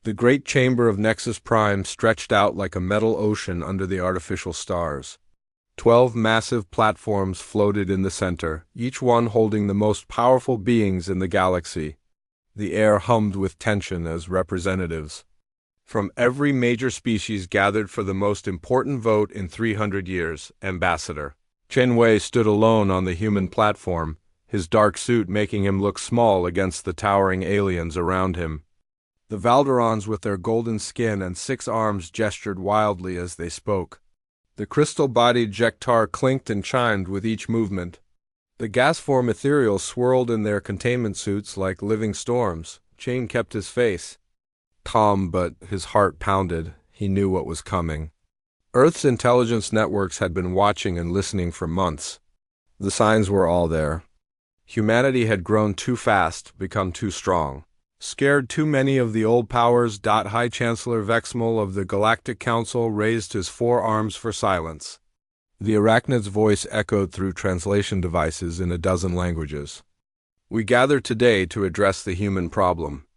The great chamber of Nexus Prime stretched out like a metal ocean under the artificial stars. 12 massive platforms floated in the center, each one holding the most powerful beings in the galaxy. The air hummed with tension as representatives from every major species gathered for the most important vote in 300 years. Ambassador Chen Wei stood alone on the human platform, his dark suit making him look small against the towering aliens around him. The Valderons with their golden skin and 6 arms gestured wildly as they spoke. The crystal-bodied Jektar clinked and chimed with each movement. The gas-form ethereals swirled in their containment suits like living storms. Chain kept his face calm, but his heart pounded. He knew what was coming. Earth's intelligence networks had been watching and listening for months. The signs were all there. Humanity had grown too fast, become too strong. Scared too many of the old powers. High Chancellor Vexmal of the Galactic Council raised his 4 arms for silence. The arachnid's voice echoed through translation devices in a dozen languages. We gather today to address the human problem.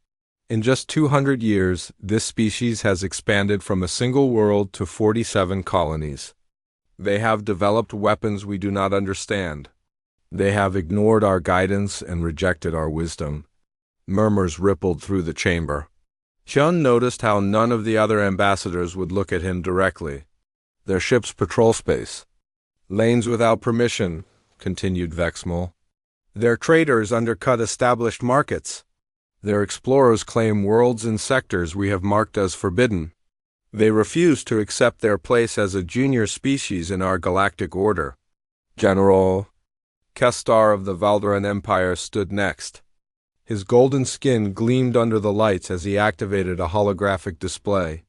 In just 200 years, this species has expanded from a single world to 47 colonies. They have developed weapons we do not understand. They have ignored our guidance and rejected our wisdom. Murmurs rippled through the chamber. Chun noticed how none of the other ambassadors would look at him directly. Their ships patrol space. Lanes without permission, continued Vexmal. Their traders undercut established markets. Their explorers claim worlds and sectors we have marked as forbidden. They refuse to accept their place as a junior species in our galactic order. General Kestar of the Valderan Empire stood next. His golden skin gleamed under the lights as he activated a holographic display.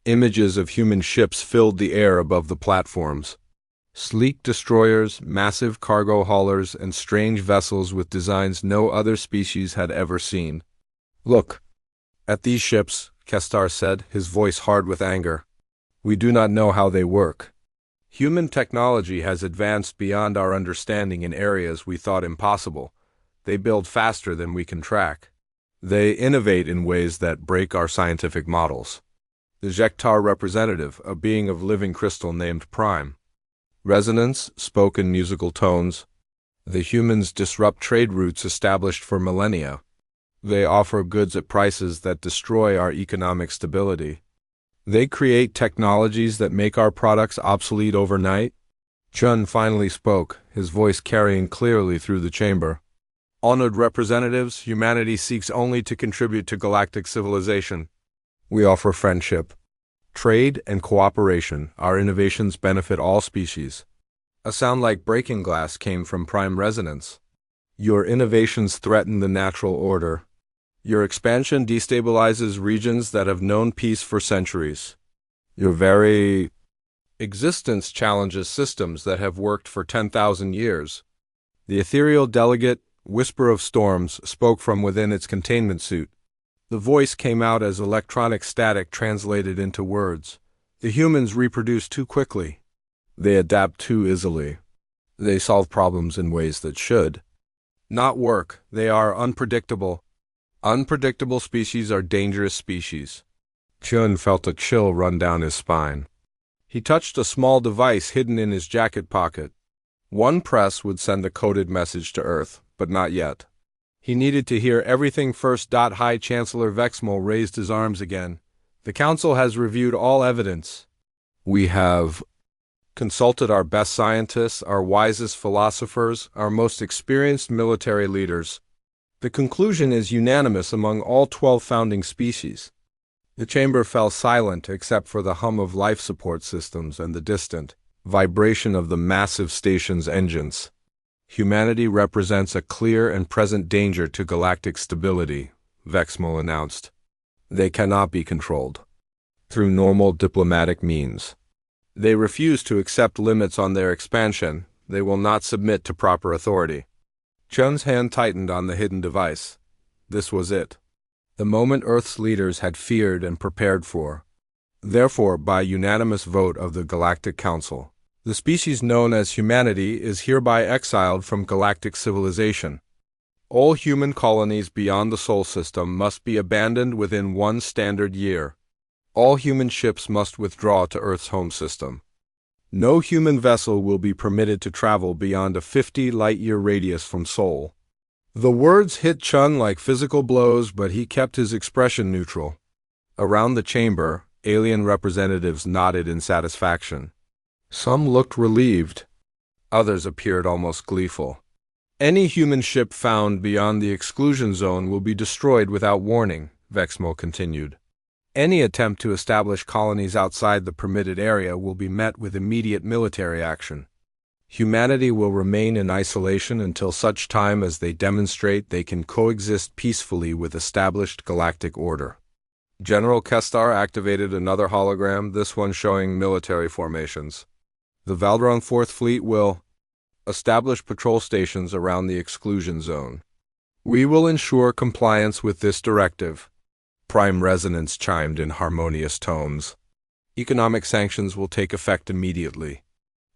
Images of human ships filled the air above the platforms. Sleek destroyers, massive cargo haulers, and strange vessels with designs no other species had ever seen. Look at these ships, Kestar said, his voice hard with anger. We do not know how they work. Human technology has advanced beyond our understanding in areas we thought impossible. They build faster than we can track. They innovate in ways that break our scientific models. The Jektar representative, a being of living crystal named Prime. Resonance spoke in musical tones. The humans disrupt trade routes established for millennia. They offer goods at prices that destroy our economic stability. They create technologies that make our products obsolete overnight. Chun finally spoke, his voice carrying clearly through the chamber. Honored representatives, humanity seeks only to contribute to galactic civilization. We offer friendship, trade, and cooperation. Our innovations benefit all species. A sound like breaking glass came from Prime Resonance. Your innovations threaten the natural order. Your expansion destabilizes regions that have known peace for centuries. Your very existence challenges systems that have worked for 10,000 years. The ethereal delegate, Whisper of Storms, spoke from within its containment suit. The voice came out as electronic static translated into words. The humans reproduce too quickly. They adapt too easily. They solve problems in ways that should not work. They are unpredictable. Unpredictable species are dangerous species. Chun felt a chill run down his spine. He touched a small device hidden in his jacket pocket. One press would send a coded message to Earth, but not yet. He needed to hear everything first. High Chancellor Vexmal raised his arms again. The Council has reviewed all evidence. We have consulted our best scientists, our wisest philosophers, our most experienced military leaders. The conclusion is unanimous among all 12 founding species. The chamber fell silent except for the hum of life support systems and the distant vibration of the massive station's engines. Humanity represents a clear and present danger to galactic stability, Vexmal announced. They cannot be controlled through normal diplomatic means. They refuse to accept limits on their expansion. They will not submit to proper authority. Chun's hand tightened on the hidden device. This was it. The moment Earth's leaders had feared and prepared for. Therefore, by unanimous vote of the Galactic Council, the species known as humanity is hereby exiled from galactic civilization. All human colonies beyond the Sol system must be abandoned within 1 standard year. All human ships must withdraw to Earth's home system. No human vessel will be permitted to travel beyond a 50-light-year radius from Sol. The words hit Chun like physical blows, but he kept his expression neutral. Around the chamber, alien representatives nodded in satisfaction. Some looked relieved. Others appeared almost gleeful. Any human ship found beyond the exclusion zone will be destroyed without warning, Vexmo continued. Any attempt to establish colonies outside the permitted area will be met with immediate military action. Humanity will remain in isolation until such time as they demonstrate they can coexist peacefully with established galactic order. General Kestar activated another hologram, this one showing military formations. The Valderon 4th Fleet will establish patrol stations around the exclusion zone. We will ensure compliance with this directive. Prime resonance chimed in harmonious tones. Economic sanctions will take effect immediately.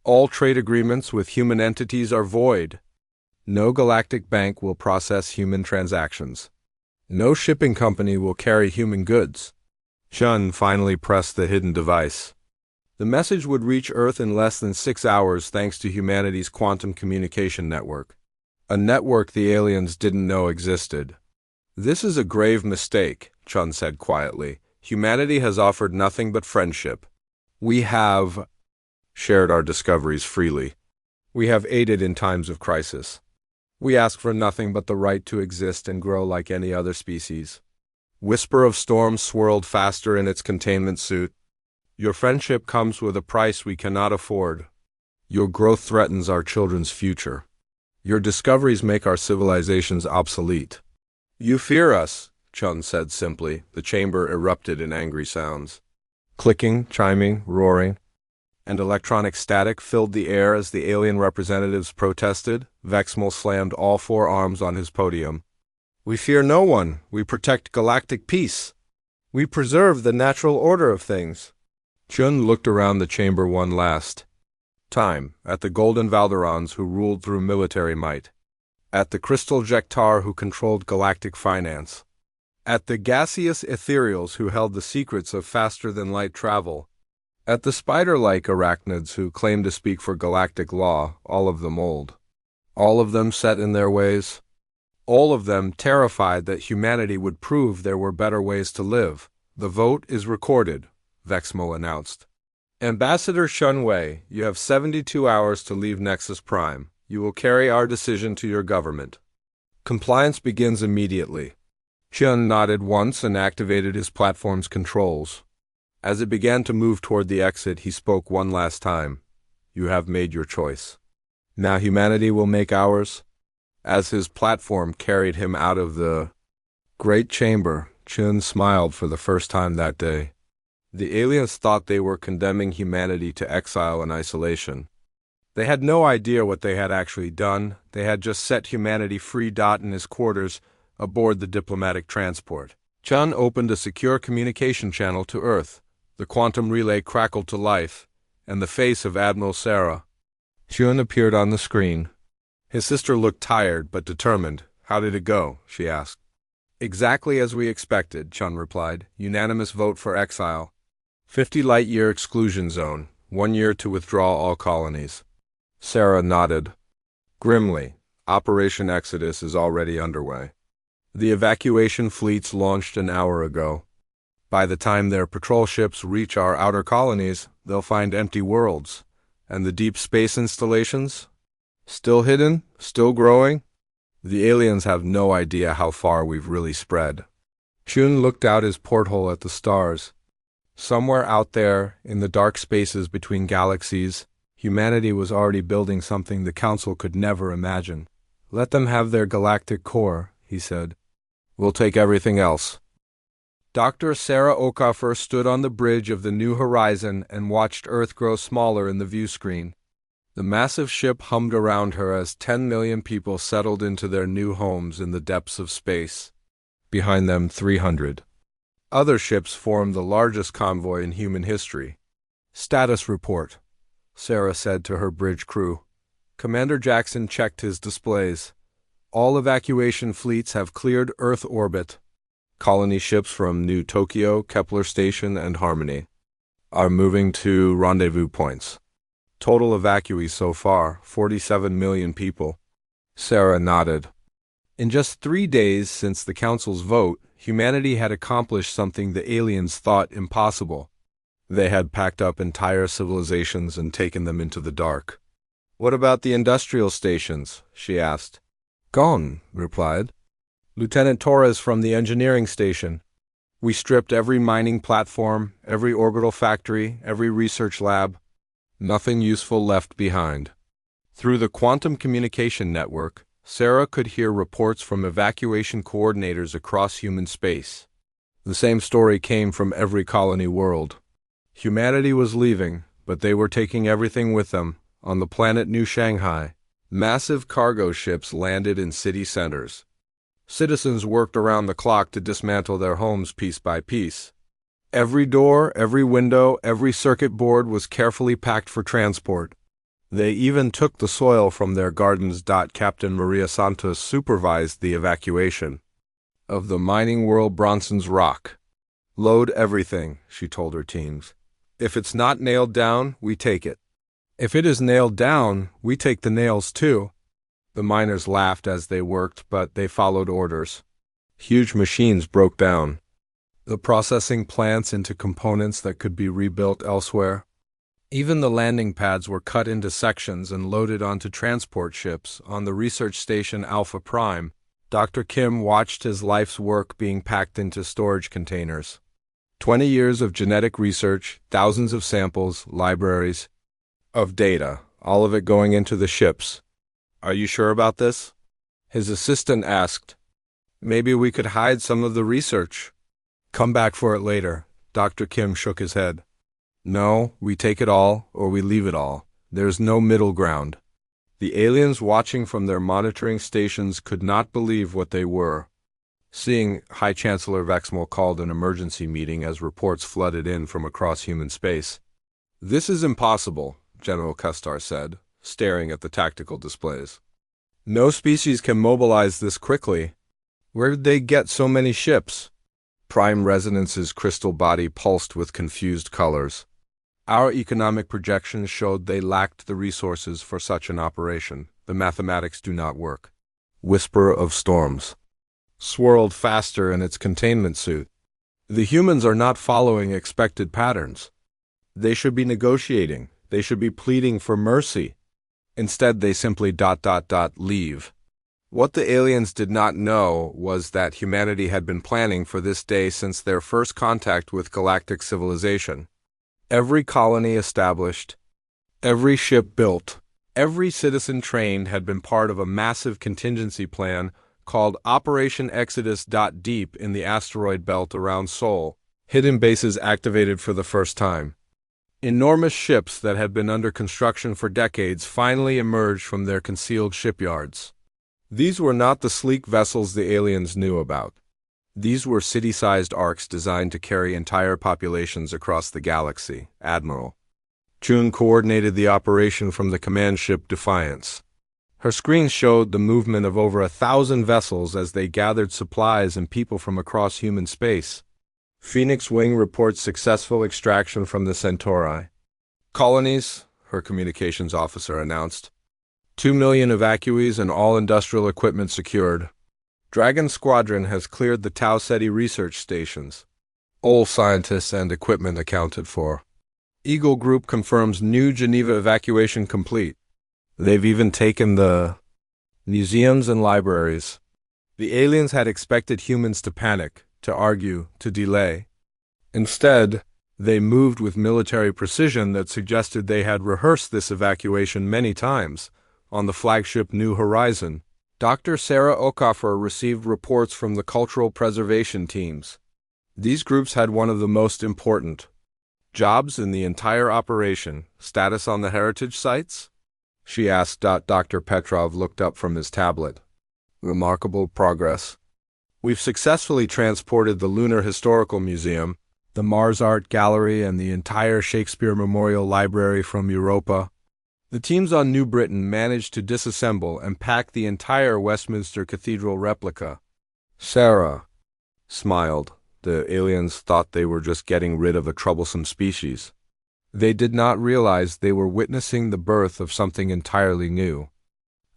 All trade agreements with human entities are void. No galactic bank will process human transactions. No shipping company will carry human goods. Chun finally pressed the hidden device. The message would reach Earth in less than 6 hours thanks to humanity's quantum communication network. A network the aliens didn't know existed. This is a grave mistake, Chun said quietly. Humanity has offered nothing but friendship. We have shared our discoveries freely. We have aided in times of crisis. We ask for nothing but the right to exist and grow like any other species. Whisper of Storm swirled faster in its containment suit. Your friendship comes with a price we cannot afford. Your growth threatens our children's future. Your discoveries make our civilizations obsolete. You fear us, Chun said simply. The chamber erupted in angry sounds. Clicking, chiming, roaring, and electronic static filled the air as the alien representatives protested. Vexmal slammed all 4 arms on his podium. We fear no one. We protect galactic peace. We preserve the natural order of things. Chun looked around the chamber one last time, at the golden Valderons who ruled through military might, at the crystal Jektar who controlled galactic finance, at the gaseous ethereals who held the secrets of faster-than-light travel, at the spider-like arachnids who claimed to speak for galactic law, all of them old, all of them set in their ways, all of them terrified that humanity would prove there were better ways to live. The vote is recorded, Vexmo announced. Ambassador Shunwei, you have 72 hours to leave Nexus Prime. You will carry our decision to your government. Compliance begins immediately. Chun nodded once and activated his platform's controls. As it began to move toward the exit, he spoke one last time. You have made your choice. Now humanity will make ours. As his platform carried him out of the great chamber, Chun smiled for the first time that day. The aliens thought they were condemning humanity to exile and isolation. They had no idea what they had actually done. They had just set humanity free. In his quarters, aboard the diplomatic transport, Chun opened a secure communication channel to Earth. The quantum relay crackled to life, and the face of Admiral Sarah Chun appeared on the screen. His sister looked tired but determined. How did it go? She asked. Exactly as we expected, Chun replied. Unanimous vote for exile. 50 light-year exclusion zone, 1 year to withdraw all colonies. Sarah nodded. Grimly, Operation Exodus is already underway. The evacuation fleets launched an hour ago. By the time their patrol ships reach our outer colonies, they'll find empty worlds. And the deep space installations? Still hidden? Still growing? The aliens have no idea how far we've really spread. Chun looked out his porthole at the stars. Somewhere out there, in the dark spaces between galaxies, humanity was already building something the Council could never imagine. Let them have their galactic core, he said. We'll take everything else. Dr. Sarah Okafor stood on the bridge of the New Horizon and watched Earth grow smaller in the view screen. The massive ship hummed around her as 10 million people settled into their new homes in the depths of space. Behind them, 300. Other ships formed the largest convoy in human history. Status report, Sarah said to her bridge crew. Commander Jackson checked his displays. All evacuation fleets have cleared Earth orbit. Colony ships from New Tokyo, Kepler Station, and Harmony are moving to rendezvous points. Total evacuees so far, 47 million people. Sarah nodded. In just 3 days since the Council's vote, humanity had accomplished something the aliens thought impossible. They had packed up entire civilizations and taken them into the dark. What about the industrial stations? She asked. Gone, replied Lieutenant Torres from the engineering station. We stripped every mining platform, every orbital factory, every research lab. Nothing useful left behind. Through the quantum communication network, Sarah could hear reports from evacuation coordinators across human space. The same story came from every colony world. Humanity was leaving, but they were taking everything with them. On the planet New Shanghai, massive cargo ships landed in city centers. Citizens worked around the clock to dismantle their homes piece by piece. Every door, every window, every circuit board was carefully packed for transport. They even took the soil from their gardens. Captain Maria Santos supervised the evacuation of the mining world Bronson's Rock. Load everything, she told her teams. If it's not nailed down, we take it. If it is nailed down, we take the nails too. The miners laughed as they worked, but they followed orders. Huge machines broke down the processing plants into components that could be rebuilt elsewhere. Even the landing pads were cut into sections and loaded onto transport ships. On the research station Alpha Prime, Dr. Kim watched his life's work being packed into storage containers. 20 years of genetic research, thousands of samples, libraries of data, all of it going into the ships. Are you sure about this? His assistant asked. Maybe we could hide some of the research. Come back for it later. Dr. Kim shook his head. No, we take it all, or we leave it all. There's no middle ground. The aliens watching from their monitoring stations could not believe what they were seeing. High Chancellor Vexmal called an emergency meeting as reports flooded in from across human space. This is impossible, General Custar said, staring at the tactical displays. No species can mobilize this quickly. Where did they get so many ships? Prime Resonance's crystal body pulsed with confused colors. Our economic projections showed they lacked the resources for such an operation. The mathematics do not work. Whisper of Storms swirled faster in its containment suit. The humans are not following expected patterns. They should be negotiating. They should be pleading for mercy. Instead, they simply leave. What the aliens did not know was that humanity had been planning for this day since their first contact with galactic civilization. Every colony established, every ship built, every citizen trained had been part of a massive contingency plan called Operation Exodus. Deep in the asteroid belt around Seoul, hidden bases activated for the first time. Enormous ships that had been under construction for decades finally emerged from their concealed shipyards. These were not the sleek vessels the aliens knew about. These were city-sized arcs designed to carry entire populations across the galaxy. Admiral Chun coordinated the operation from the command ship Defiance. Her screen showed the movement of over 1,000 vessels as they gathered supplies and people from across human space. Phoenix Wing reports successful extraction from the Centauri colonies, her communications officer announced. 2 million evacuees and all industrial equipment secured. Dragon Squadron has cleared the Tau Ceti research stations. All scientists and equipment accounted for. Eagle Group confirms New Geneva evacuation complete. They've even taken the museums and libraries. The aliens had expected humans to panic, to argue, to delay. Instead, they moved with military precision that suggested they had rehearsed this evacuation many times. On the flagship New Horizon, Dr. Sarah Okafor received reports from the cultural preservation teams. These groups had one of the most important jobs in the entire operation. Status on the heritage sites? She asked. Dr. Petrov looked up from his tablet. Remarkable progress. We've successfully transported the Lunar Historical Museum, the Mars Art Gallery, and the entire Shakespeare Memorial Library from Europa. The teams on New Britain managed to disassemble and pack the entire Westminster Cathedral replica. Sarah smiled. The aliens thought they were just getting rid of a troublesome species. They did not realize they were witnessing the birth of something entirely new.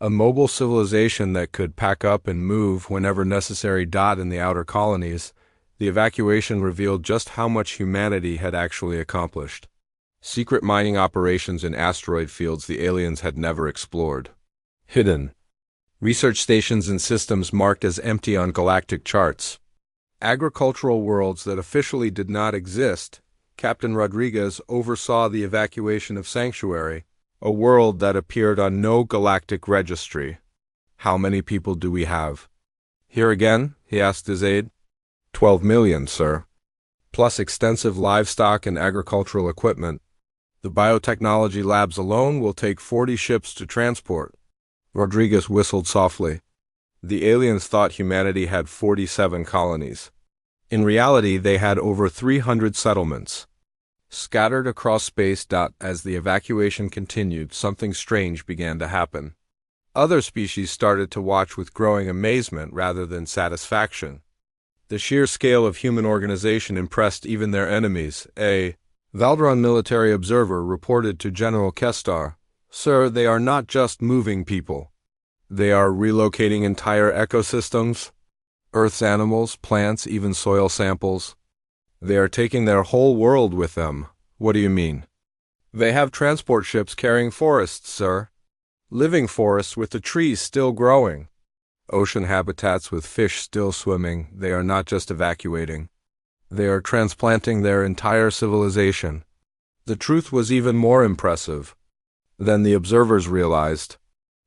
A mobile civilization that could pack up and move whenever necessary. In the outer colonies, the evacuation revealed just how much humanity had actually accomplished. Secret mining operations in asteroid fields the aliens had never explored. Hidden research stations and systems marked as empty on galactic charts. Agricultural worlds that officially did not exist. Captain Rodriguez oversaw the evacuation of Sanctuary, a world that appeared on no galactic registry. How many people do we have? Here again? He asked his aide. 12 million, sir. Plus extensive livestock and agricultural equipment. The biotechnology labs alone will take 40 ships to transport. Rodriguez whistled softly. The aliens thought humanity had 47 colonies. In reality, they had over 300 settlements. Scattered across space. As the evacuation continued, something strange began to happen. Other species started to watch with growing amazement rather than satisfaction. The sheer scale of human organization impressed even their enemies. A Valdron military observer reported to General Kestar, "Sir, they are not just moving people. They are relocating entire ecosystems, Earth's animals, plants, even soil samples. They are taking their whole world with them." What do you mean? They have transport ships carrying forests, sir. Living forests with the trees still growing. Ocean habitats with fish still swimming. They are not just evacuating. They are transplanting their entire civilization. The truth was even more impressive than the observers realized.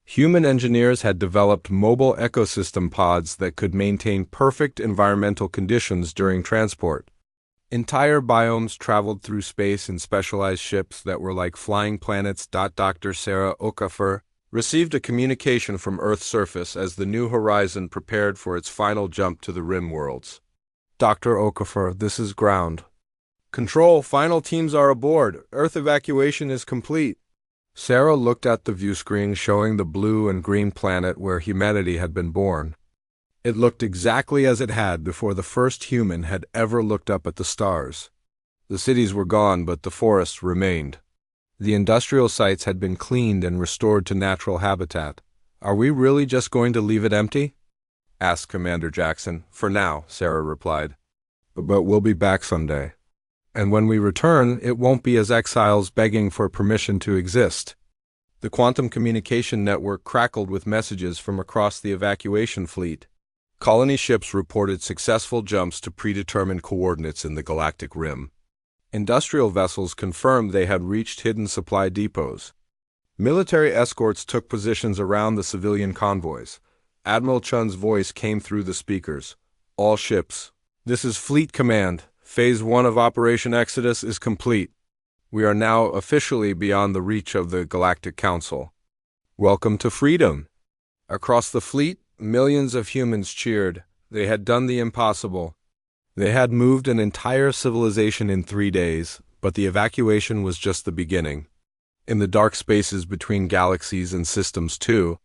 Human engineers had developed mobile ecosystem pods that could maintain perfect environmental conditions during transport. Entire biomes traveled through space in specialized ships that were like flying planets. Dr. Sarah Okafor received a communication from Earth's surface as the New Horizon prepared for its final jump to the rim worlds. Dr. Okafor, this is ground. Control, final teams are aboard. Earth evacuation is complete. Sarah looked at the viewscreen showing the blue and green planet where humanity had been born. It looked exactly as it had before the first human had ever looked up at the stars. The cities were gone, but the forests remained. The industrial sites had been cleaned and restored to natural habitat. Are we really just going to leave it empty? Asked Commander Jackson. For now, Sarah replied. But we'll be back someday. And when we return, it won't be as exiles begging for permission to exist. The quantum communication network crackled with messages from across the evacuation fleet. Colony ships reported successful jumps to predetermined coordinates in the galactic rim. Industrial vessels confirmed they had reached hidden supply depots. Military escorts took positions around the civilian convoys. Admiral Chun's voice came through the speakers. All ships. This is Fleet Command. Phase 1 of Operation Exodus is complete. We are now officially beyond the reach of the Galactic Council. Welcome to freedom. Across the fleet, millions of humans cheered. They had done the impossible. They had moved an entire civilization in 3 days, but the evacuation was just the beginning. In the dark spaces between galaxies and systems too,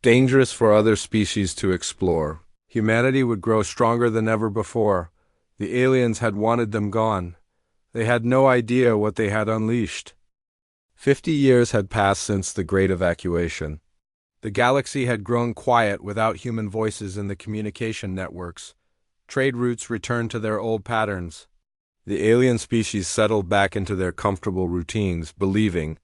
dangerous for other species to explore, humanity would grow stronger than ever before. The aliens had wanted them gone. They had no idea what they had unleashed. 50 years had passed since the Great Evacuation. The galaxy had grown quiet without human voices in the communication networks. Trade routes returned to their old patterns. The alien species settled back into their comfortable routines, believing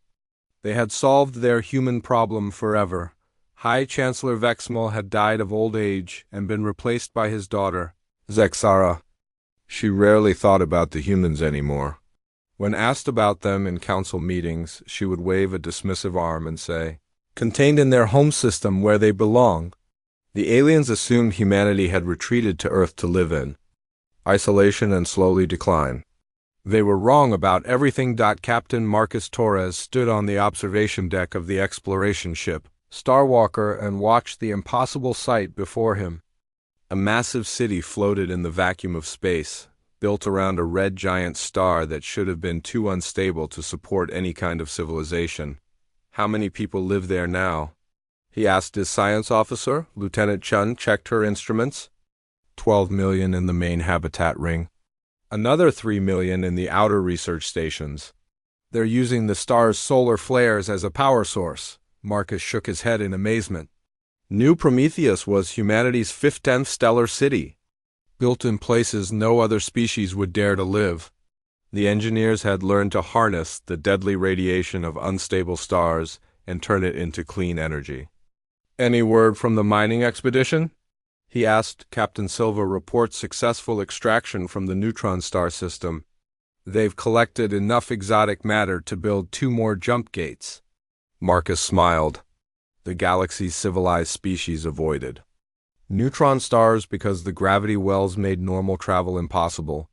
they had solved their human problem forever. High Chancellor Vexmal had died of old age and been replaced by his daughter, Zexara. She rarely thought about the humans anymore. When asked about them in council meetings, she would wave a dismissive arm and say, "Contained in their home system where they belong." The aliens assumed humanity had retreated to Earth to live in isolation and slowly decline. They were wrong about everything. Captain Marcus Torres stood on the observation deck of the exploration ship, Starwalker, and watched the impossible sight before him. A massive city floated in the vacuum of space, built around a red giant star that should have been too unstable to support any kind of civilization. How many people live there now? He asked his science officer. Lieutenant Chun checked her instruments. 12 million in the main habitat ring. Another 3 million in the outer research stations. They're using the star's solar flares as a power source. Marcus shook his head in amazement. New Prometheus was humanity's 15th stellar city, built in places no other species would dare to live. The engineers had learned to harness the deadly radiation of unstable stars and turn it into clean energy. Any word from the mining expedition? He asked. Captain Silva reports successful extraction from the neutron star system. They've collected enough exotic matter to build 2 more jump gates. Marcus smiled. The galaxy's civilized species avoided neutron stars because the gravity wells made normal travel impossible.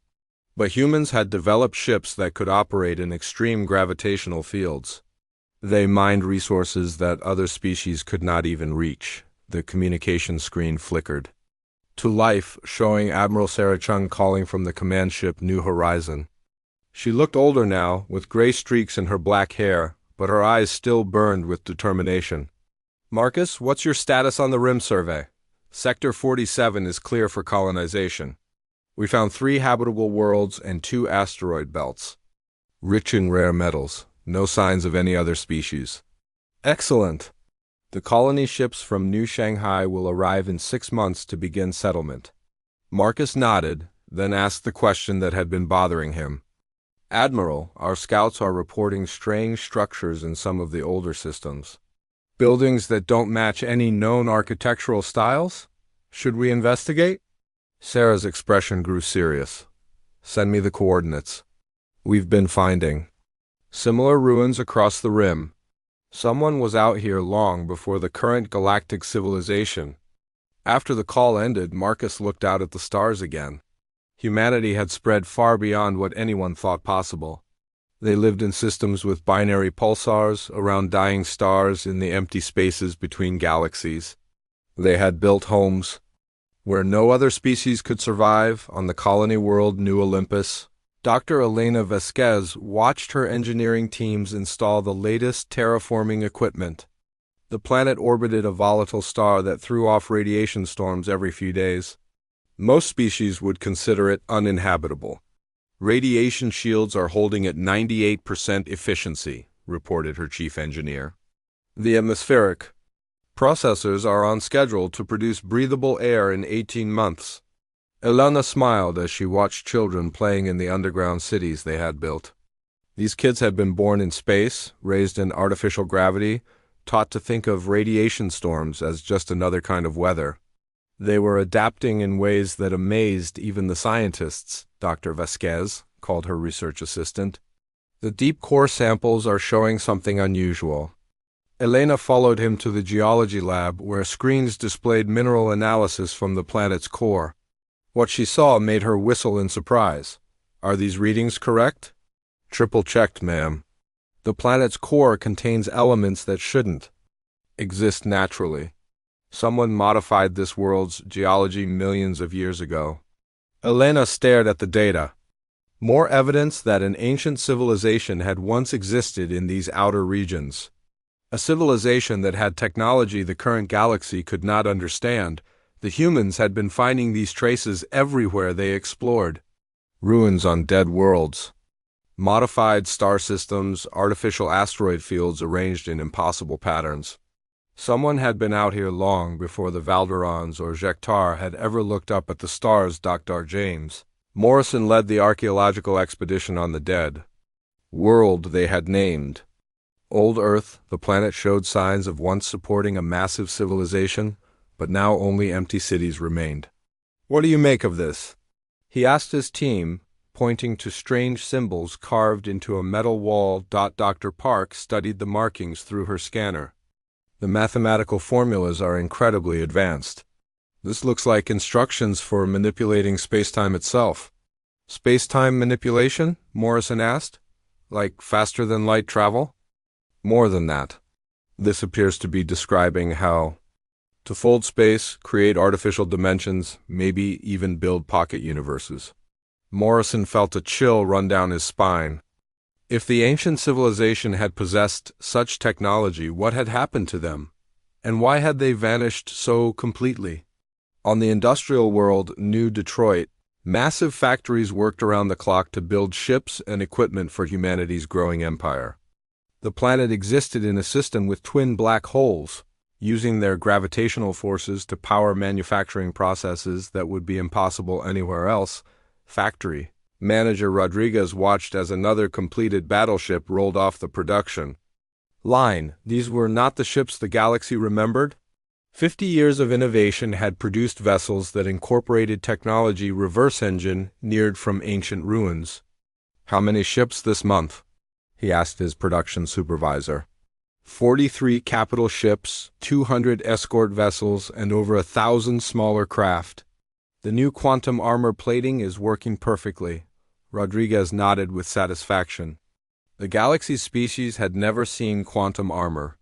But humans had developed ships that could operate in extreme gravitational fields. They mined resources that other species could not even reach. The communication screen flickered to life, showing Admiral Sarah Chung calling from the command ship New Horizon. She looked older now, with gray streaks in her black hair, but her eyes still burned with determination. Marcus, what's your status on the rim survey? Sector 47 is clear for colonization. We found 3 habitable worlds and 2 asteroid belts. Rich in rare metals. No signs of any other species. Excellent. The colony ships from New Shanghai will arrive in 6 months to begin settlement. Marcus nodded, then asked the question that had been bothering him. Admiral, our scouts are reporting strange structures in some of the older systems. Buildings that don't match any known architectural styles? Should we investigate? Sarah's expression grew serious. Send me the coordinates. We've been finding similar ruins across the rim. Someone was out here long before the current galactic civilization. After the call ended, Marcus looked out at the stars again. Humanity had spread far beyond what anyone thought possible. They lived in systems with binary pulsars around dying stars in the empty spaces between galaxies. They had built homes where no other species could survive on the colony world New Olympus. Dr. Elena Vasquez watched her engineering teams install the latest terraforming equipment. The planet orbited a volatile star that threw off radiation storms every few days. Most species would consider it uninhabitable. Radiation shields are holding at 98% efficiency, reported her chief engineer. The atmospheric processors are on schedule to produce breathable air in 18 months. Elena smiled as she watched children playing in the underground cities they had built. These kids had been born in space, raised in artificial gravity, taught to think of radiation storms as just another kind of weather. They were adapting in ways that amazed even the scientists, Dr. Vasquez called her research assistant. The deep core samples are showing something unusual. Elena followed him to the geology lab where screens displayed mineral analysis from the planet's core. What she saw made her whistle in surprise. Are these readings correct? Triple-checked, ma'am. The planet's core contains elements that shouldn't exist naturally. Someone modified this world's geology millions of years ago. Elena stared at the data. More evidence that an ancient civilization had once existed in these outer regions. A civilization that had technology the current galaxy could not understand. The humans had been finding these traces everywhere they explored. Ruins on dead worlds. Modified star systems, artificial asteroid fields arranged in impossible patterns. Someone had been out here long before the Valderons or Jektar had ever looked up at the stars. Dr. James Morrison led the archaeological expedition on the dead world they had named Old Earth. The planet showed signs of once supporting a massive civilization, but now only empty cities remained. What do you make of this? He asked his team, pointing to strange symbols carved into a metal wall. Dr. Park studied the markings through her scanner. The mathematical formulas are incredibly advanced. This looks like instructions for manipulating space-time itself. Space-time manipulation? Morrison asked. Like faster-than-light travel? More than that. This appears to be describing how to fold space, create artificial dimensions, maybe even build pocket universes. Morrison felt a chill run down his spine. If the ancient civilization had possessed such technology, what had happened to them? And why had they vanished so completely? On the industrial world, New Detroit, massive factories worked around the clock to build ships and equipment for humanity's growing empire. The planet existed in a system with twin black holes, using their gravitational forces to power manufacturing processes that would be impossible anywhere else. Factory manager Rodriguez watched as another completed battleship rolled off the production line. These were not the ships the galaxy remembered. 50 years of innovation had produced vessels that incorporated technology reverse engineered from ancient ruins. "How many ships this month?" he asked his production supervisor. 43 capital ships, 200 escort vessels, and over 1,000 smaller craft. "The new quantum armor plating is working perfectly." Rodriguez nodded with satisfaction. The galaxy's species had never seen quantum armor.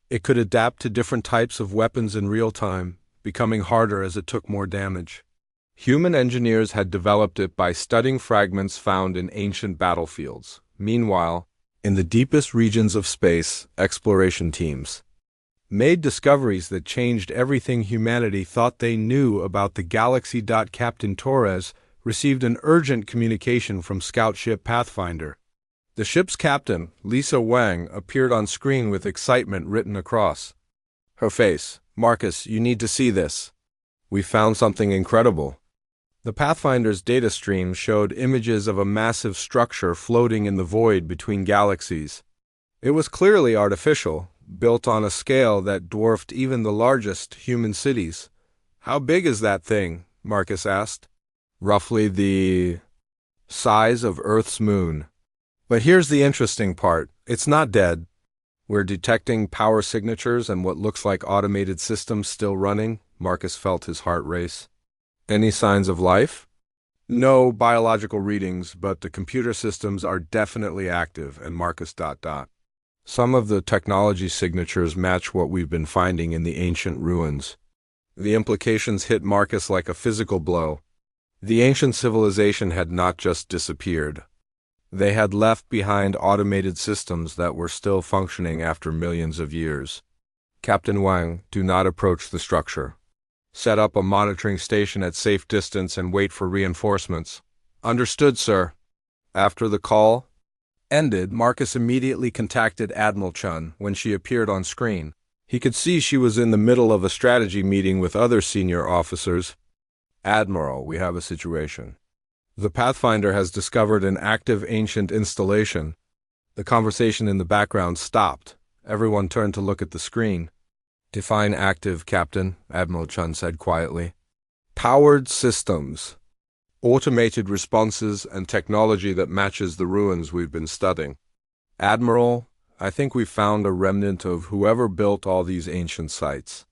It could adapt to different types of weapons in real time, becoming harder as it took more damage. Human engineers had developed it by studying fragments found in ancient battlefields. Meanwhile, in the deepest regions of space, exploration teams made discoveries that changed everything humanity thought they knew about the galaxy. Captain Torres received an urgent communication from scout ship Pathfinder. The ship's captain, Lisa Wang, appeared on screen with excitement written across her face. "Marcus, you need to see this. We found something incredible." The Pathfinder's data stream showed images of a massive structure floating in the void between galaxies. It was clearly artificial, built on a scale that dwarfed even the largest human cities. "How big is that thing?" Marcus asked. "Roughly the size of Earth's moon. But here's the interesting part. It's not dead. We're detecting power signatures and what looks like automated systems still running." Marcus felt his heart race. "Any signs of life?" "No biological readings, but the computer systems are definitely active." And Marcus ... "Some of the technology signatures match what we've been finding in the ancient ruins." The implications hit Marcus like a physical blow. The ancient civilization had not just disappeared. They had left behind automated systems that were still functioning after millions of years. "Captain Wang, do not approach the structure. Set up a monitoring station at safe distance and wait for reinforcements." "Understood, sir." After the call ended, Marcus immediately contacted Admiral Chun. When she appeared on screen, he could see she was in the middle of a strategy meeting with other senior officers. "Admiral, we have a situation. The Pathfinder has discovered an active ancient installation." The conversation in the background stopped. Everyone turned to look at the screen. "Define active, Captain," Admiral Chun said quietly. "Powered systems, automated responses, and technology that matches the ruins we've been studying. Admiral, I think we found a remnant of whoever built all these ancient sites."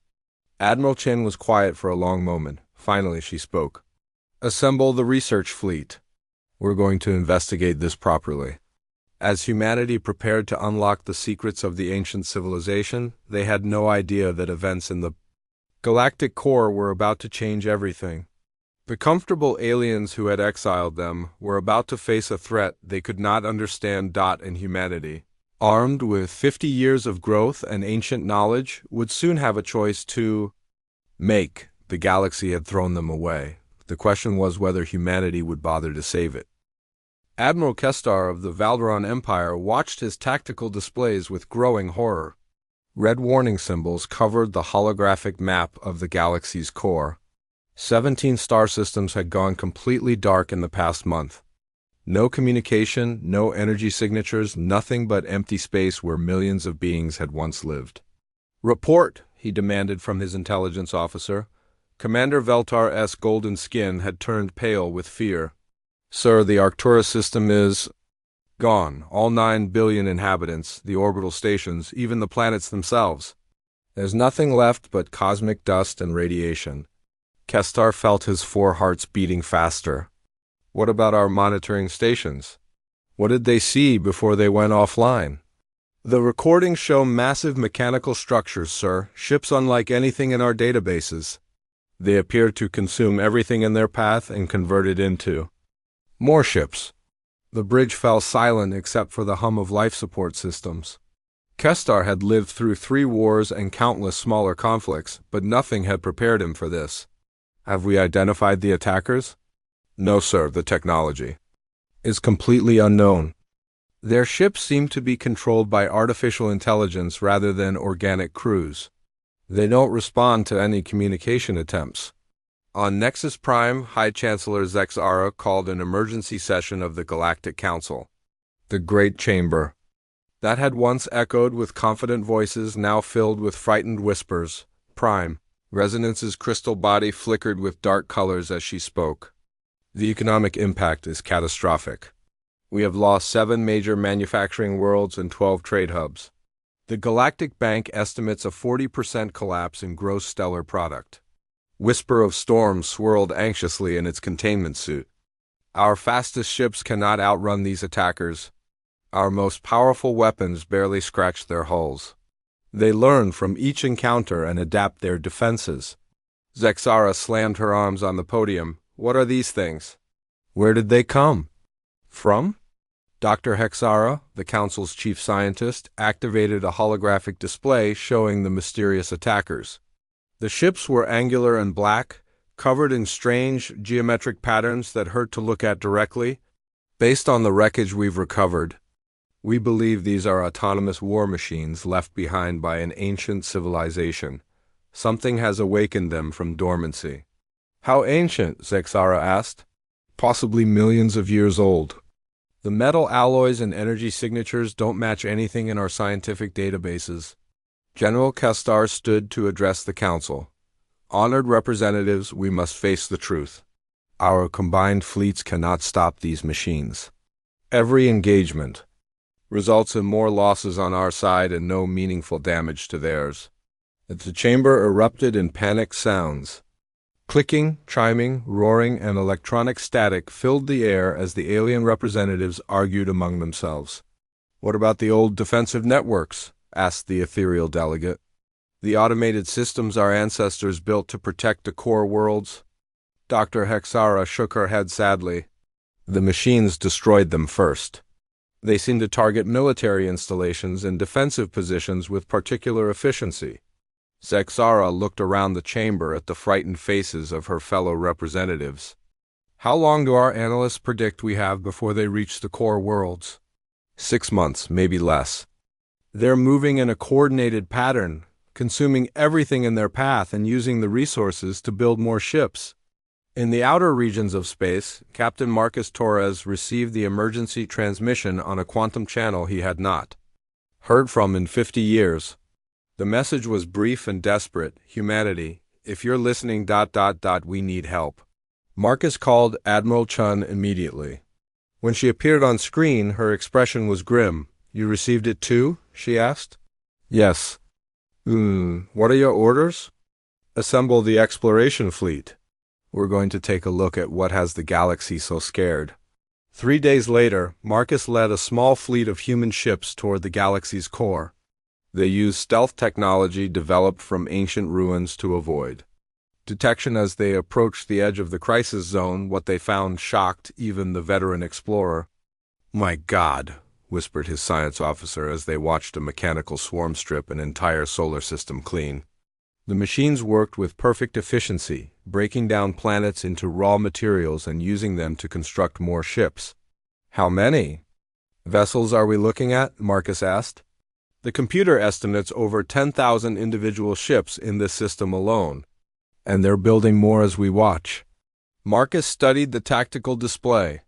Admiral Chin was quiet for a long moment. Finally, she spoke. "Assemble the research fleet. We're going to investigate this properly." As humanity prepared to unlock the secrets of the ancient civilization, they had no idea that events in the galactic core were about to change everything. The comfortable aliens who had exiled them were about to face a threat they could not understand. And humanity, armed with 50 years of growth and ancient knowledge, would soon have a choice to make. The galaxy had thrown them away. The question was whether humanity would bother to save it. Admiral Kestar of the Valderon Empire watched his tactical displays with growing horror. Red warning symbols covered the holographic map of the galaxy's core. 17 star systems had gone completely dark in the past month. No communication, no energy signatures, nothing but empty space where millions of beings had once lived. "Report," he demanded from his intelligence officer. Commander Veltar S. Golden Skin had turned pale with fear. "Sir, the Arcturus system is gone. All 9 billion inhabitants, the orbital stations, even the planets themselves. There's nothing left but cosmic dust and radiation." Kestar felt his 4 hearts beating faster. "What about our monitoring stations? What did they see before they went offline?" "The recordings show massive mechanical structures, sir, ships unlike anything in our databases. They appear to consume everything in their path and convert it into more ships." The bridge fell silent except for the hum of life support systems. Kestar had lived through 3 wars and countless smaller conflicts, but nothing had prepared him for this. Have we identified the attackers? No, sir, the technology is completely unknown. Their ships seem to be controlled by artificial intelligence rather than organic crews. They don't respond to any communication attempts. On Nexus Prime, High Chancellor Zexara called an emergency session of the Galactic Council. The Great Chamber that had once echoed with confident voices now filled with frightened whispers. Prime. Resonance's crystal body flickered with dark colors as she spoke. The economic impact is catastrophic. We have lost 7 major manufacturing worlds and 12 trade hubs. The Galactic Bank estimates a 40% collapse in gross stellar product. Whisper of Storm swirled anxiously in its containment suit. Our fastest ships cannot outrun these attackers. Our most powerful weapons barely scratch their hulls. They learn from each encounter and adapt their defenses. Zexara slammed her arms on the podium. What are these things? Where did they come from? Dr. Hexara, the Council's chief scientist, activated a holographic display showing the mysterious attackers. The ships were angular and black, covered in strange geometric patterns that hurt to look at directly. Based on the wreckage we've recovered, we believe these are autonomous war machines left behind by an ancient civilization. Something has awakened them from dormancy. How ancient? Zexara asked. Possibly millions of years old. The metal alloys and energy signatures don't match anything in our scientific databases. General Kestar stood to address the council. Honored representatives, we must face the truth. Our combined fleets cannot stop these machines. Every engagement results in more losses on our side and no meaningful damage to theirs. The chamber erupted in panicked sounds. Clicking, chiming, roaring, and electronic static filled the air as the alien representatives argued among themselves. What about the old defensive networks? Asked the ethereal delegate. The automated systems our ancestors built to protect the core worlds? Dr. Hexara shook her head sadly. The machines destroyed them first. They seem to target military installations and defensive positions with particular efficiency. Zexara looked around the chamber at the frightened faces of her fellow representatives. How long do our analysts predict we have before they reach the core worlds? 6 months, maybe less. They're moving in a coordinated pattern, consuming everything in their path and using the resources to build more ships. In the outer regions of space, Captain Marcus Torres received the emergency transmission on a quantum channel he had not heard from in 50 years. The message was brief and desperate. Humanity, if you're listening, we need help. Marcus called Admiral Chun immediately. When she appeared on screen, her expression was grim. You received it too? She asked. Yes. What are your orders? Assemble the exploration fleet. We're going to take a look at what has the galaxy so scared. 3 days later, Marcus led a small fleet of human ships toward the galaxy's core. They used stealth technology developed from ancient ruins to avoid detection as they approached the edge of the crisis zone. What they found shocked even the veteran explorer. My God, whispered his science officer as they watched a mechanical swarm strip an entire solar system clean. The machines worked with perfect efficiency, breaking down planets into raw materials and using them to construct more ships. How many vessels are we looking at? Marcus asked. The computer estimates over 10,000 individual ships in this system alone, and they're building more as we watch. Marcus studied the tactical display.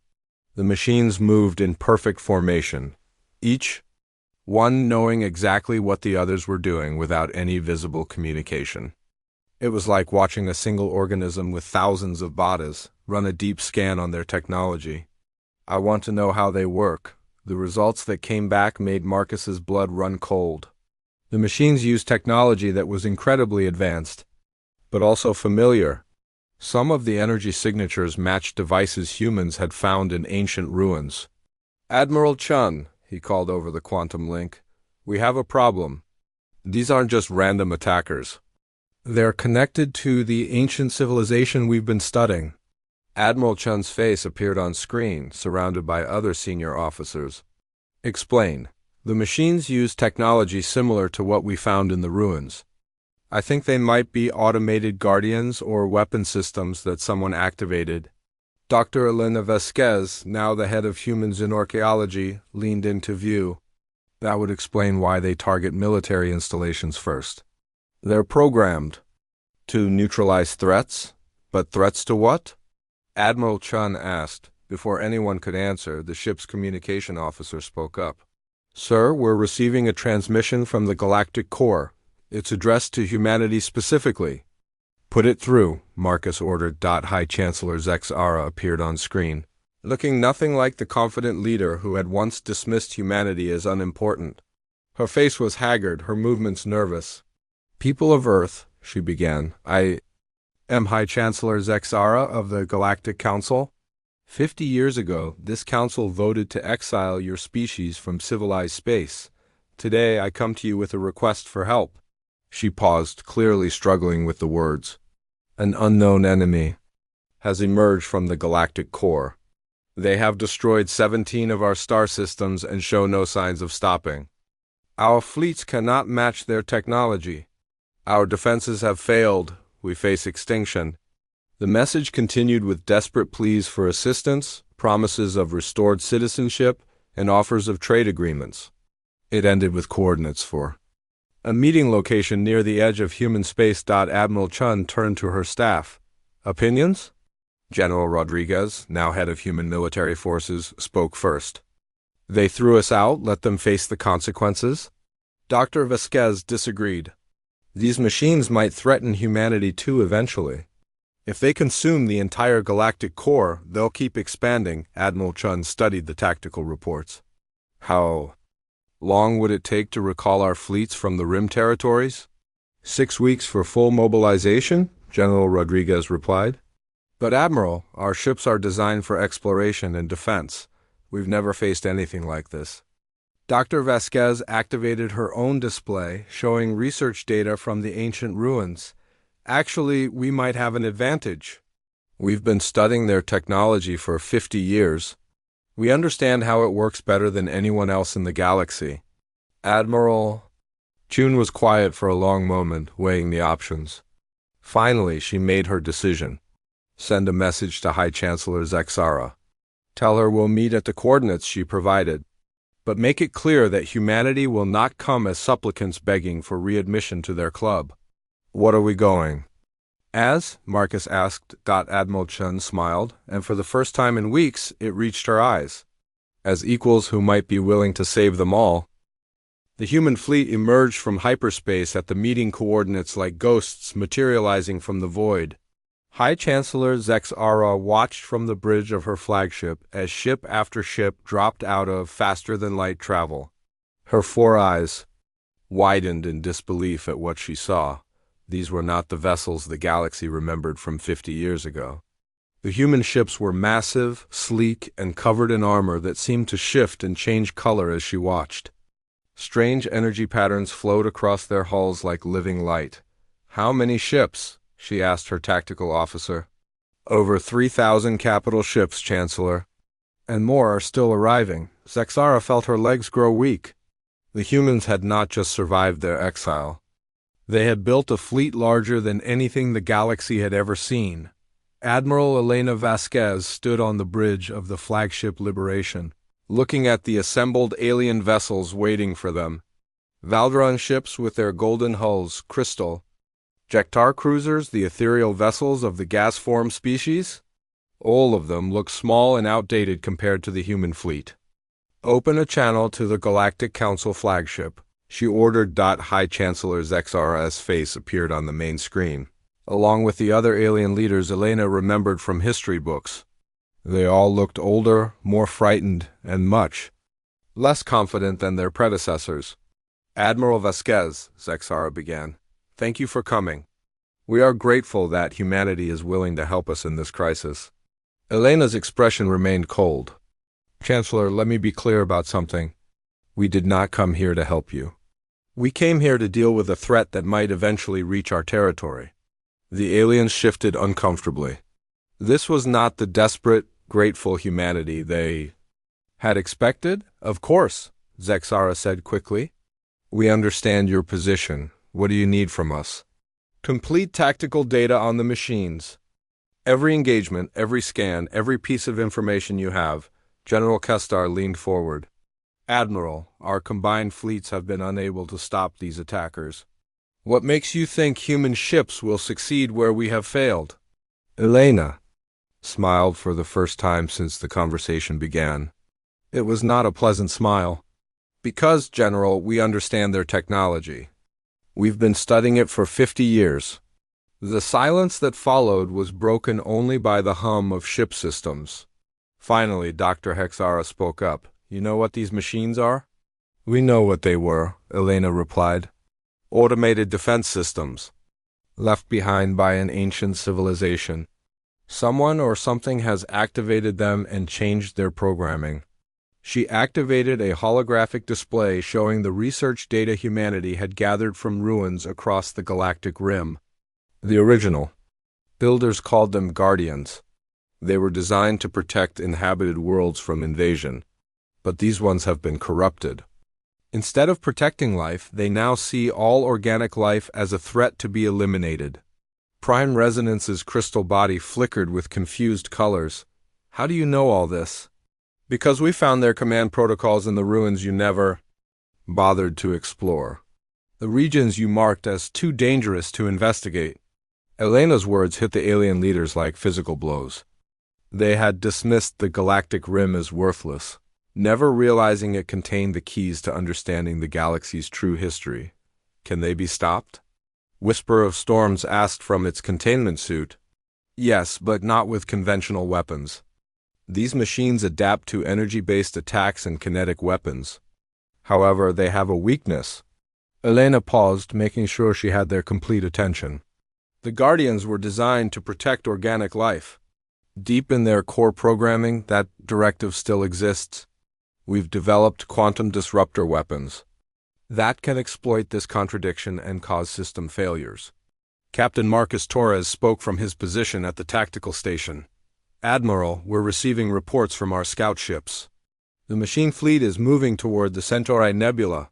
The machines moved in perfect formation, each one knowing exactly what the others were doing without any visible communication. It was like watching a single organism with thousands of bodies run a deep scan on their technology. I want to know how they work. The results that came back made Marcus's blood run cold. The machines used technology that was incredibly advanced, but also familiar. Some of the energy signatures matched devices humans had found in ancient ruins. Admiral Chun, he called over the quantum link, we have a problem. These aren't just random attackers. They're connected to the ancient civilization we've been studying. Admiral Chun's face appeared on screen, surrounded by other senior officers. Explain. The machines use technology similar to what we found in the ruins. I think they might be automated guardians or weapon systems that someone activated. Dr. Elena Vasquez, now the head of humans in archaeology, leaned into view. That would explain why they target military installations first. They're programmed to neutralize threats, but threats to what? Admiral Chun asked. Before anyone could answer, the ship's communication officer spoke up. Sir, we're receiving a transmission from the Galactic Core. It's addressed to humanity specifically. Put it through, Marcus ordered. High Chancellor Zexara appeared on screen, looking nothing like the confident leader who had once dismissed humanity as unimportant. Her face was haggard, her movements nervous. People of Earth, she began, I am High Chancellor Zexara of the Galactic Council. 50 years ago, this council voted to exile your species from civilized space. Today, I come to you with a request for help. She paused, clearly struggling with the words. An unknown enemy has emerged from the galactic core. They have destroyed 17 of our star systems and show no signs of stopping. Our fleets cannot match their technology. Our defenses have failed. We face extinction. The message continued with desperate pleas for assistance, promises of restored citizenship, and offers of trade agreements. It ended with coordinates for a meeting location near the edge of human space. Admiral Chun turned to her staff. Opinions? General Rodriguez, now head of human military forces, spoke first. They threw us out, let them face the consequences? Dr. Vasquez disagreed. These machines might threaten humanity too eventually. If they consume the entire galactic core, they'll keep expanding. Admiral Chun studied the tactical reports. How long would it take to recall our fleets from the rim territories? 6 weeks for full mobilization, General Rodriguez replied. But Admiral, our ships are designed for exploration and defense. We've never faced anything like this. Dr. Vasquez activated her own display, showing research data from the ancient ruins. Actually, we might have an advantage. We've been studying their technology for 50 years. We understand how it works better than anyone else in the galaxy. Admiral... Chun was quiet for a long moment, weighing the options. Finally, she made her decision. Send a message to High Chancellor Zexara. Tell her we'll meet at the coordinates she provided. But make it clear that humanity will not come as supplicants begging for readmission to their club. What are we going? As? Marcus asked. Admiral Chun smiled, and for the first time in weeks, it reached her eyes. As equals who might be willing to save them all. The human fleet emerged from hyperspace at the meeting coordinates like ghosts materializing from the void. High Chancellor Zexara watched from the bridge of her flagship as ship after ship dropped out of faster-than-light travel. Her 4 eyes widened in disbelief at what she saw. These were not the vessels the galaxy remembered from 50 years ago. The human ships were massive, sleek, and covered in armor that seemed to shift and change color as she watched. Strange energy patterns flowed across their hulls like living light. How many ships? She asked her tactical officer. Over 3,000 capital ships, Chancellor. And more are still arriving. Zexara felt her legs grow weak. The humans had not just survived their exile. They had built a fleet larger than anything the galaxy had ever seen. Admiral Elena Vasquez stood on the bridge of the flagship Liberation, looking at the assembled alien vessels waiting for them. Valdron ships with their golden hulls, crystal. Jektar cruisers, the ethereal vessels of the gas-form species. All of them looked small and outdated compared to the human fleet. Open a channel to the Galactic Council flagship, she ordered. High Chancellor Zexara's face appeared on the main screen. Along with the other alien leaders Elena remembered from history books. They all looked older, more frightened, and much less confident than their predecessors. Admiral Vasquez, Zexara began, thank you for coming. We are grateful that humanity is willing to help us in this crisis. Elena's expression remained cold. Chancellor, let me be clear about something. We did not come here to help you. We came here to deal with a threat that might eventually reach our territory. The aliens shifted uncomfortably. This was not the desperate, grateful humanity they had expected. Of course, Zexara said quickly. We understand your position. What do you need from us? Complete tactical data on the machines. Every engagement, every scan, every piece of information you have. General Kestar leaned forward. Admiral, our combined fleets have been unable to stop these attackers. What makes you think human ships will succeed where we have failed? Elena smiled for the first time since the conversation began. It was not a pleasant smile. Because, General, we understand their technology. We've been studying it for 50 years. The silence that followed was broken only by the hum of ship systems. Finally, Dr. Hexara spoke up. You know what these machines are? We know what they were, Elena replied. Automated defense systems, left behind by an ancient civilization. Someone or something has activated them and changed their programming. She activated a holographic display showing the research data humanity had gathered from ruins across the galactic rim. The original. Builders called them Guardians. They were designed to protect inhabited worlds from invasion. But these ones have been corrupted. Instead of protecting life, they now see all organic life as a threat to be eliminated. Prime Resonance's crystal body flickered with confused colors. How do you know all this? Because we found their command protocols in the ruins you never bothered to explore. The regions you marked as too dangerous to investigate. Elena's words hit the alien leaders like physical blows. They had dismissed the galactic rim as worthless, never realizing it contained the keys to understanding the galaxy's true history. Can they be stopped? Whisper of Storms asked from its containment suit. Yes, but not with conventional weapons. These machines adapt to energy-based attacks and kinetic weapons. However, they have a weakness. Elena paused, making sure she had their complete attention. The Guardians were designed to protect organic life. Deep in their core programming, that directive still exists. We've developed quantum disruptor weapons that can exploit this contradiction and cause system failures. Captain Marcus Torres spoke from his position at the tactical station. Admiral, we're receiving reports from our scout ships. The machine fleet is moving toward the Centauri Nebula.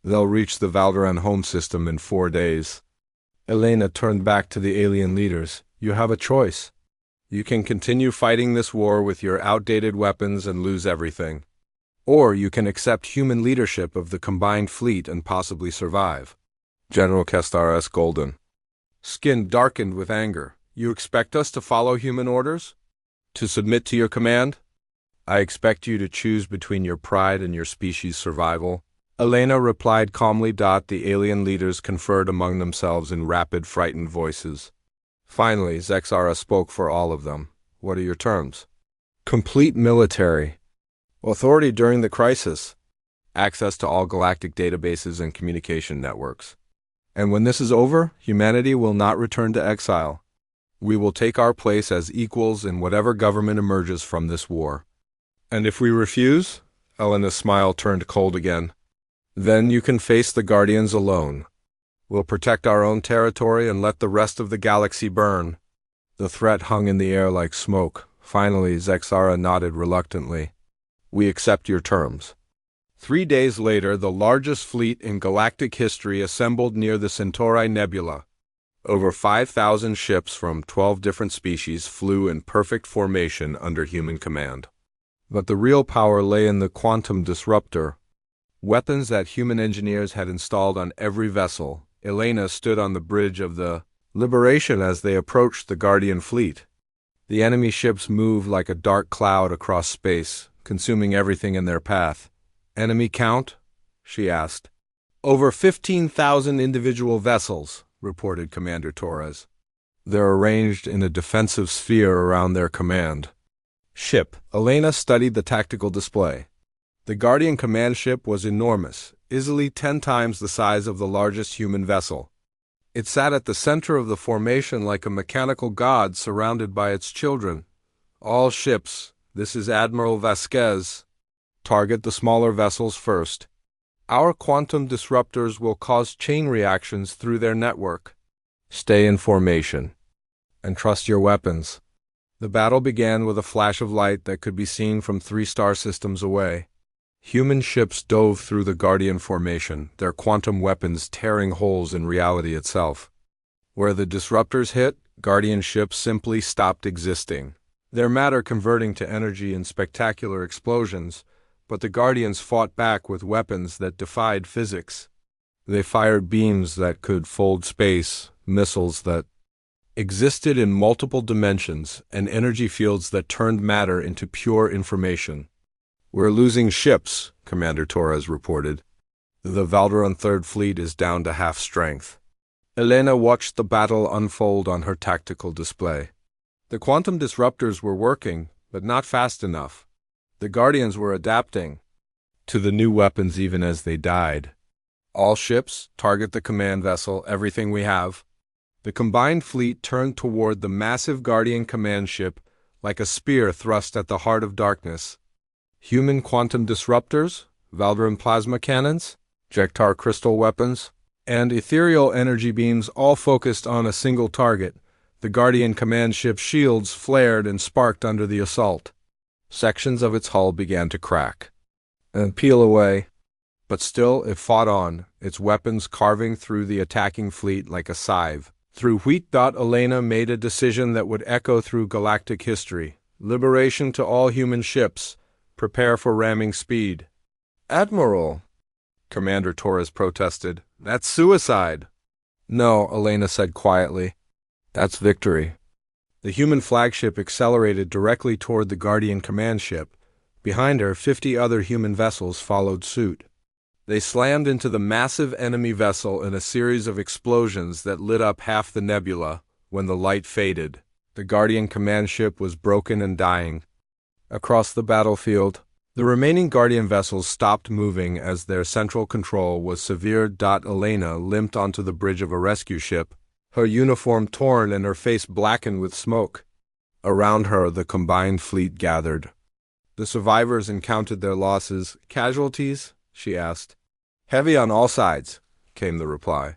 They'll reach the Valderan home system in 4 days. Elena turned back to the alien leaders. You have a choice. You can continue fighting this war with your outdated weapons and lose everything. Or you can accept human leadership of the combined fleet and possibly survive. General Kestar S. Golden. Skin darkened with anger. You expect us to follow human orders? To submit to your command? I expect you to choose between your pride and your species' survival. Elena replied calmly. The alien leaders conferred among themselves in rapid, frightened voices. Finally, Zexara spoke for all of them. What are your terms? Complete military authority during the crisis, access to all galactic databases and communication networks. And when this is over, humanity will not return to exile. We will take our place as equals in whatever government emerges from this war. And if we refuse? Elena's smile turned cold again. Then you can face the Guardians alone. We'll protect our own territory and let the rest of the galaxy burn. The threat hung in the air like smoke. Finally, Zexara nodded reluctantly. We accept your terms. 3 days later, the largest fleet in galactic history assembled near the Centauri Nebula. Over 5,000 ships from 12 different species flew in perfect formation under human command. But the real power lay in the quantum disruptor, weapons that human engineers had installed on every vessel. Elena stood on the bridge of the Liberation as they approached the Guardian fleet. The enemy ships moved like a dark cloud across space, consuming everything in their path. Enemy count? She asked. Over 15,000 individual vessels, reported Commander Torres. They're arranged in a defensive sphere around their command ship. Elena studied the tactical display. The Guardian command ship was enormous, easily 10 times the size of the largest human vessel. It sat at the center of the formation like a mechanical god surrounded by its children. All ships, this is Admiral Vasquez, target the smaller vessels first. Our quantum disruptors will cause chain reactions through their network. Stay in formation. And trust your weapons. The battle began with a flash of light that could be seen from 3 star systems away. Human ships dove through the Guardian formation, their quantum weapons tearing holes in reality itself. Where the disruptors hit, Guardian ships simply stopped existing, their matter converting to energy in spectacular explosions, but the Guardians fought back with weapons that defied physics. They fired beams that could fold space, missiles that existed in multiple dimensions, and energy fields that turned matter into pure information. "We're losing ships," Commander Torres reported. "The Valderon Third Fleet is down to half strength." Elena watched the battle unfold on her tactical display. The quantum disruptors were working, but not fast enough. The Guardians were adapting to the new weapons even as they died. "All ships, target the command vessel, everything we have." The combined fleet turned toward the massive Guardian command ship like a spear thrust at the heart of darkness. Human quantum disruptors, Valderon plasma cannons, Jektar crystal weapons, and ethereal energy beams all focused on a single target. The Guardian command ship's shields flared and sparked under the assault. Sections of its hull began to crack and peel away, but still it fought on, its weapons carving through the attacking fleet like a scythe. Through wheat. Elena made a decision that would echo through galactic history. Liberation to all human ships. Prepare for ramming speed. "Admiral," Commander Torres protested, "that's suicide." "No," Elena said quietly. "That's victory." The human flagship accelerated directly toward the Guardian command ship. Behind her, 50 other human vessels followed suit. They slammed into the massive enemy vessel in a series of explosions that lit up half the nebula. When the light faded, the Guardian command ship was broken and dying. Across the battlefield, the remaining Guardian vessels stopped moving as their central control was severed. Elena limped onto the bridge of a rescue ship, her uniform torn and her face blackened with smoke. Around her, the combined fleet gathered. The survivors encountered their losses. "Casualties?" she asked. "Heavy on all sides," came the reply.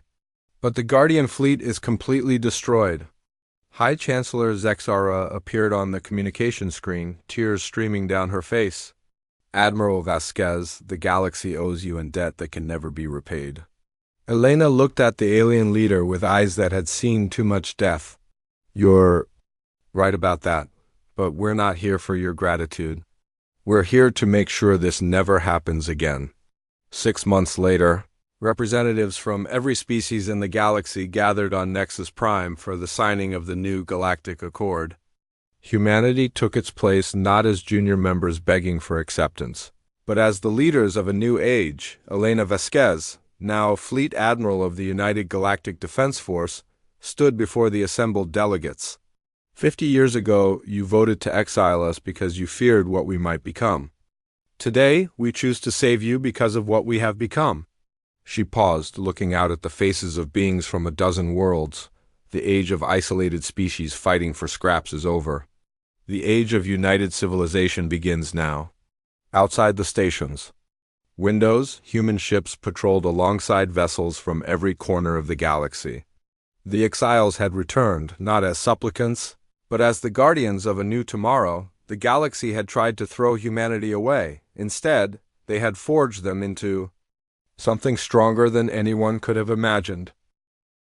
"But the Guardian fleet is completely destroyed." High Chancellor Zexara appeared on the communication screen, tears streaming down her face. "Admiral Vasquez, the galaxy owes you a debt that can never be repaid." Elena looked at the alien leader with eyes that had seen too much death. "You're right about that, but we're not here for your gratitude. We're here to make sure this never happens again." 6 months later, representatives from every species in the galaxy gathered on Nexus Prime for the signing of the new Galactic Accord. Humanity took its place not as junior members begging for acceptance, but as the leaders of a new age. Elena Vasquez, now Fleet Admiral of the United Galactic Defense Force, stood before the assembled delegates. 50 years ago, you voted to exile us because you feared what we might become. Today, we choose to save you because of what we have become." She paused, looking out at the faces of beings from a dozen worlds. The age of isolated species fighting for scraps is over. The age of united civilization begins now. Outside the stations, windows, human ships patrolled alongside vessels from every corner of the galaxy. The exiles had returned, not as supplicants, but as the guardians of a new tomorrow. The galaxy had tried to throw humanity away. Instead, they had forged them into something stronger than anyone could have imagined.